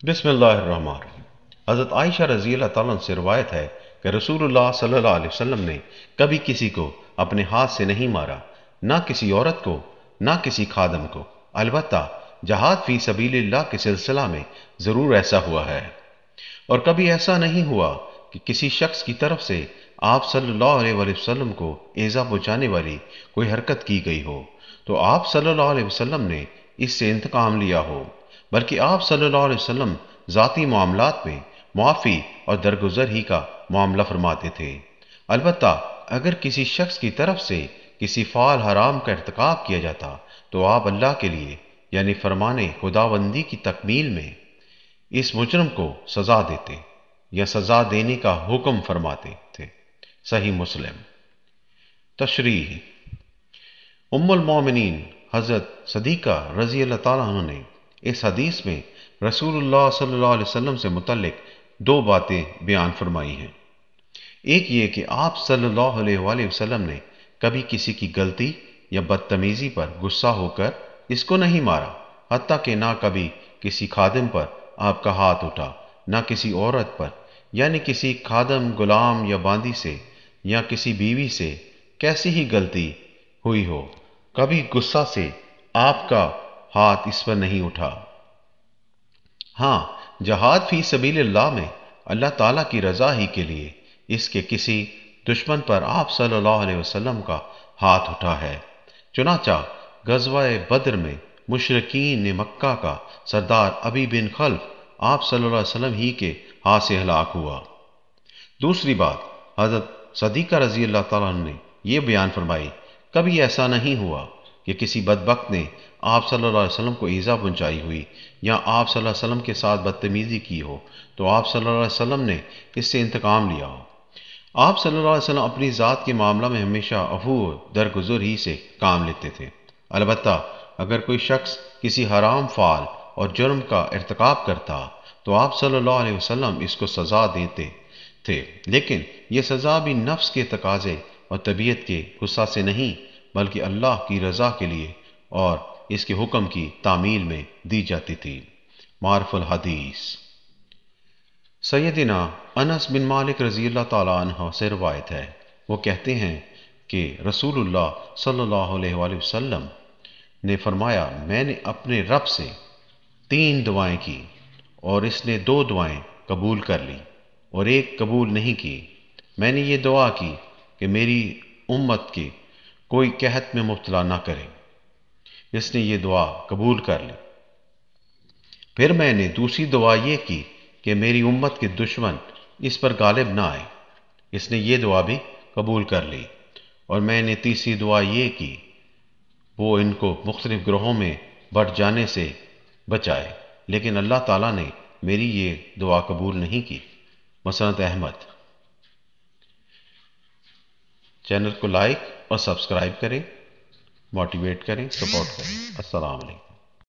بسم اللہ الرحمن الرحیم۔ حضرت عائشہ رضی اللہ تعالیٰ عنہ سے روایت ہے کہ رسول اللہ صلی اللہ علیہ وسلم نے کبھی کسی کو اپنے ہاتھ سے نہیں مارا، نہ کسی عورت کو، نہ کسی خادم کو۔ البتہ جہاد فی سبیل اللہ کے سلسلہ میں ضرور ایسا ہوا ہے، اور کبھی ایسا نہیں ہوا کہ کسی شخص کی طرف سے آپ صلی اللہ علیہ وآلہ وسلم کو ایذا پہنچانے والی کوئی حرکت کی گئی ہو تو آپ صلی اللہ علیہ وسلم نے اس سے انتقام لیا ہو، بلکہ آپ صلی اللہ علیہ وسلم ذاتی معاملات میں معافی اور درگزر ہی کا معاملہ فرماتے تھے۔ البتہ اگر کسی شخص کی طرف سے کسی فعل حرام کا ارتکاب کیا جاتا تو آپ اللہ کے لیے یعنی فرمان خداوندی کی تکمیل میں اس مجرم کو سزا دیتے یا سزا دینے کا حکم فرماتے تھے۔ صحیح مسلم۔ تشریح: ام المومنین حضرت صدیقہ رضی اللہ تعالیٰ عنہ نے اس حدیث میں رسول اللہ صلی اللہ علیہ وسلم سے متعلق دو باتیں بیان فرمائی ہیں۔ ایک یہ کہ آپ صلی اللہ علیہ وآلہ وسلم نے کبھی کسی کی غلطی یا بدتمیزی پر غصہ ہو کر اس کو نہیں مارا، حتیٰ کہ نہ کبھی کسی خادم پر آپ کا ہاتھ اٹھا، نہ کسی عورت پر، یعنی کسی خادم، غلام یا باندی سے یا کسی بیوی سے کیسی ہی غلطی ہوئی ہو، کبھی غصہ سے آپ کا ہاتھ اس پر نہیں اٹھا۔ ہاں، جہاد فی سبیل اللہ میں اللہ تعالیٰ کی رضا ہی کے لیے اس کے کسی دشمن پر آپ صلی اللہ علیہ وسلم کا ہاتھ اٹھا ہے۔ چنانچہ غزوہ بدر میں مشرکین مکہ کا سردار ابی بن خلف آپ صلی اللہ علیہ وسلم ہی کے ہاتھ سے ہلاک ہوا۔ دوسری بات، حضرت صدیقہ رضی اللہ تعالیٰ عنہ نے یہ بیان فرمائی، کبھی ایسا نہیں ہوا کہ کسی بدبخت نے آپ صلی اللہ علیہ وسلم کو ایذا پہنچائی ہوئی یا آپ صلی اللہ علیہ وسلم کے ساتھ بدتمیزی کی ہو تو آپ صلی اللہ علیہ وسلم نے اس سے انتقام لیا ہو۔ آپ صلی اللہ علیہ وسلم اپنی ذات کے معاملہ میں ہمیشہ عفو و درگزر ہی سے کام لیتے تھے۔ البتہ اگر کوئی شخص کسی حرام فعل اور جرم کا ارتکاب کرتا تو آپ صلی اللہ علیہ وسلم اس کو سزا دیتے تھے، لیکن یہ سزا بھی نفس کے تقاضے اور طبیعت کے غصہ سے نہیں بلکہ اللہ کی رضا کے لیے اور اس کے حکم کی تعمیل میں دی جاتی تھی۔ معرف الحدیث: سیدنا انس بن مالک رضی اللہ تعالیٰ عنہ سے روایت ہے، وہ کہتے ہیں کہ رسول اللہ صلی اللہ علیہ وآلہ وسلم نے فرمایا، میں نے اپنے رب سے 3 دعائیں کی اور اس نے 2 دعائیں قبول کر لی اور ایک قبول نہیں کی۔ میں نے یہ دعا کی کہ میری امت کے کوئی قحط میں مبتلا نہ کرے، اس نے یہ دعا قبول کر لی۔ پھر میں نے دوسری دعا یہ کی کہ میری امت کے دشمن اس پر غالب نہ آئے، اس نے یہ دعا بھی قبول کر لی۔ اور میں نے تیسری دعا یہ کی وہ ان کو مختلف گروہوں میں بٹ جانے سے بچائے، لیکن اللہ تعالیٰ نے میری یہ دعا قبول نہیں کی۔ مسند احمد۔ چینل کو لائک اور سبسکرائب کریں، موٹیویٹ کریں، سپورٹ کریں۔ السلام علیکم۔